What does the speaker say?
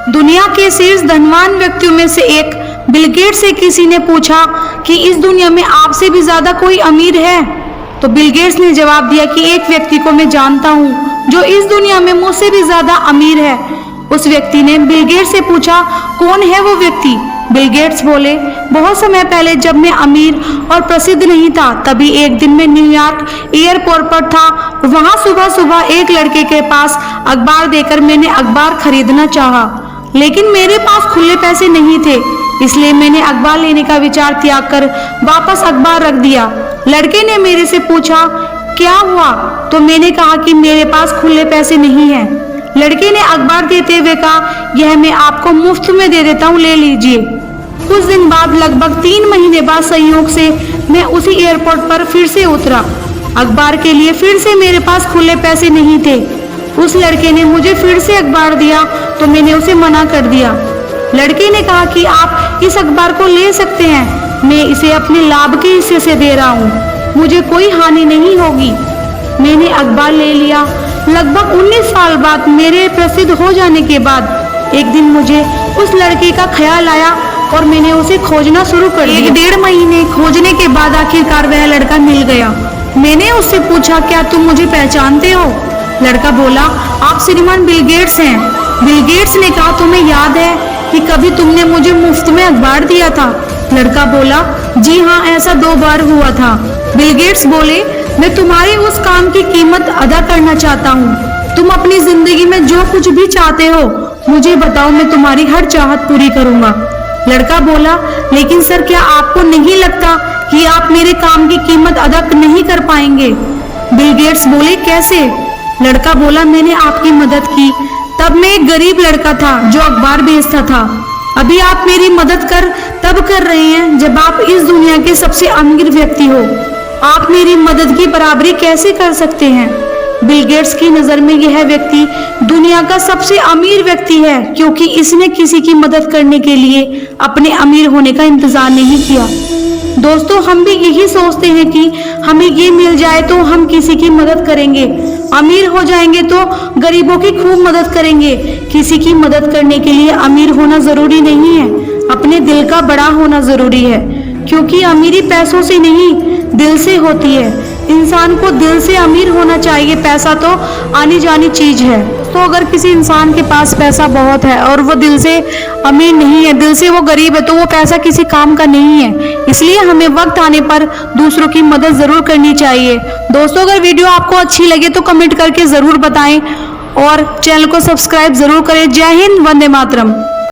दुनिया के शीर्ष धनवान व्यक्तियों में से एक बिल गेट्स से किसी ने पूछा कि इस दुनिया में आपसे भी ज्यादा कोई अमीर है? तो बिल गेट्स ने जवाब दिया कि एक व्यक्ति को मैं जानता हूँ जो इस दुनिया में मुझसे भी ज्यादा अमीर है। उस व्यक्ति ने बिल गेट्स से पूछा, कौन है वो व्यक्ति? बिल गेट्स बोले, बहुत समय पहले जब मैं अमीर और प्रसिद्ध नहीं था, तभी एक दिन मैं न्यूयॉर्क एयरपोर्ट पर था। वहां सुबह सुबह एक लड़के के पास अखबार देकर मैंने अखबार खरीदना चाहा, लेकिन मेरे पास खुले पैसे नहीं थे, इसलिए मैंने अखबार लेने का विचार त्याग कर वापस अखबार रख दिया। लड़के ने मेरे से पूछा, क्या हुआ? तो मैंने कहा कि मेरे पास खुले पैसे नहीं हैं। लड़के ने अखबार देते हुए कहा, यह मैं आपको मुफ्त में दे देता हूँ, ले लीजिए। कुछ दिन बाद, लगभग 3 महीने बाद, संयोग से मैं उसी एयरपोर्ट पर फिर से उतरा। अखबार के लिए फिर से मेरे पास खुले पैसे नहीं थे। उस लड़के ने मुझे फिर से अखबार दिया तो मैंने उसे मना कर दिया। लड़के ने कहा कि आप इस अखबार को ले सकते हैं, मैं इसे अपने लाभ के हिस्से से दे रहा हूँ, मुझे कोई हानि नहीं होगी। मैंने अखबार ले लिया। लगभग 19 साल बाद, मेरे प्रसिद्ध हो जाने के बाद, एक दिन मुझे उस लड़के का ख्याल आया और मैंने उसे खोजना शुरू कर दिया। 1-1.5 महीने खोजने के बाद आखिरकार वह लड़का मिल गया। मैंने उससे पूछा, क्या तुम मुझे पहचानते हो? लड़का बोला, आप श्रीमान बिल गेट्स हैं। बिल गेट्स ने कहा, तुम्हें याद है कि कभी तुमने मुझे मुफ्त में अखबार दिया था? लड़का बोला, जी हाँ, ऐसा 2 बार हुआ था। बिल गेट्स बोले, मैं तुम्हारे उस काम की कीमत अदा करना चाहता हूँ। तुम अपनी जिंदगी में जो कुछ भी चाहते हो मुझे बताओ, मैं तुम्हारी हर चाहत पूरी करूंगा। लड़का बोला, लेकिन सर, क्या आपको नहीं लगता कि आप मेरे काम की कीमत अदा नहीं कर पाएंगे? बिल गेट्स बोले, कैसे? लड़का बोला, मैंने आपकी मदद की, तब मैं एक गरीब लड़का था जो अखबार बेचता था। अभी आप मेरी मदद तब कर रहे हैं जब आप इस दुनिया के सबसे अमीर व्यक्ति हो। आप मेरी मदद की बराबरी कैसे कर सकते हैं? बिल गेट्स की नजर में यह व्यक्ति दुनिया का सबसे अमीर व्यक्ति है, क्योंकि इसने किसी की मदद करने के लिए अपने अमीर होने का इंतजार नहीं किया। दोस्तों, हम भी यही सोचते हैं कि हमें ये मिल जाए तो हम किसी की मदद करेंगे, अमीर हो जाएंगे तो गरीबों की खूब मदद करेंगे। किसी की मदद करने के लिए अमीर होना जरूरी नहीं है, अपने दिल का बड़ा होना जरूरी है, क्योंकि अमीरी पैसों से नहीं, दिल से होती है। इंसान को दिल से अमीर होना चाहिए। पैसा तो आनी जानी चीज है। तो अगर किसी इंसान के पास पैसा बहुत है और वो दिल से अमीर नहीं है, दिल से वो गरीब है, तो वो पैसा किसी काम का नहीं है। इसलिए हमें वक्त आने पर दूसरों की मदद जरूर करनी चाहिए। दोस्तों, अगर वीडियो आपको अच्छी लगे तो कमेंट करके जरूर बताएं और चैनल को सब्सक्राइब जरूर करें। जय हिंद, वंदे मातरम।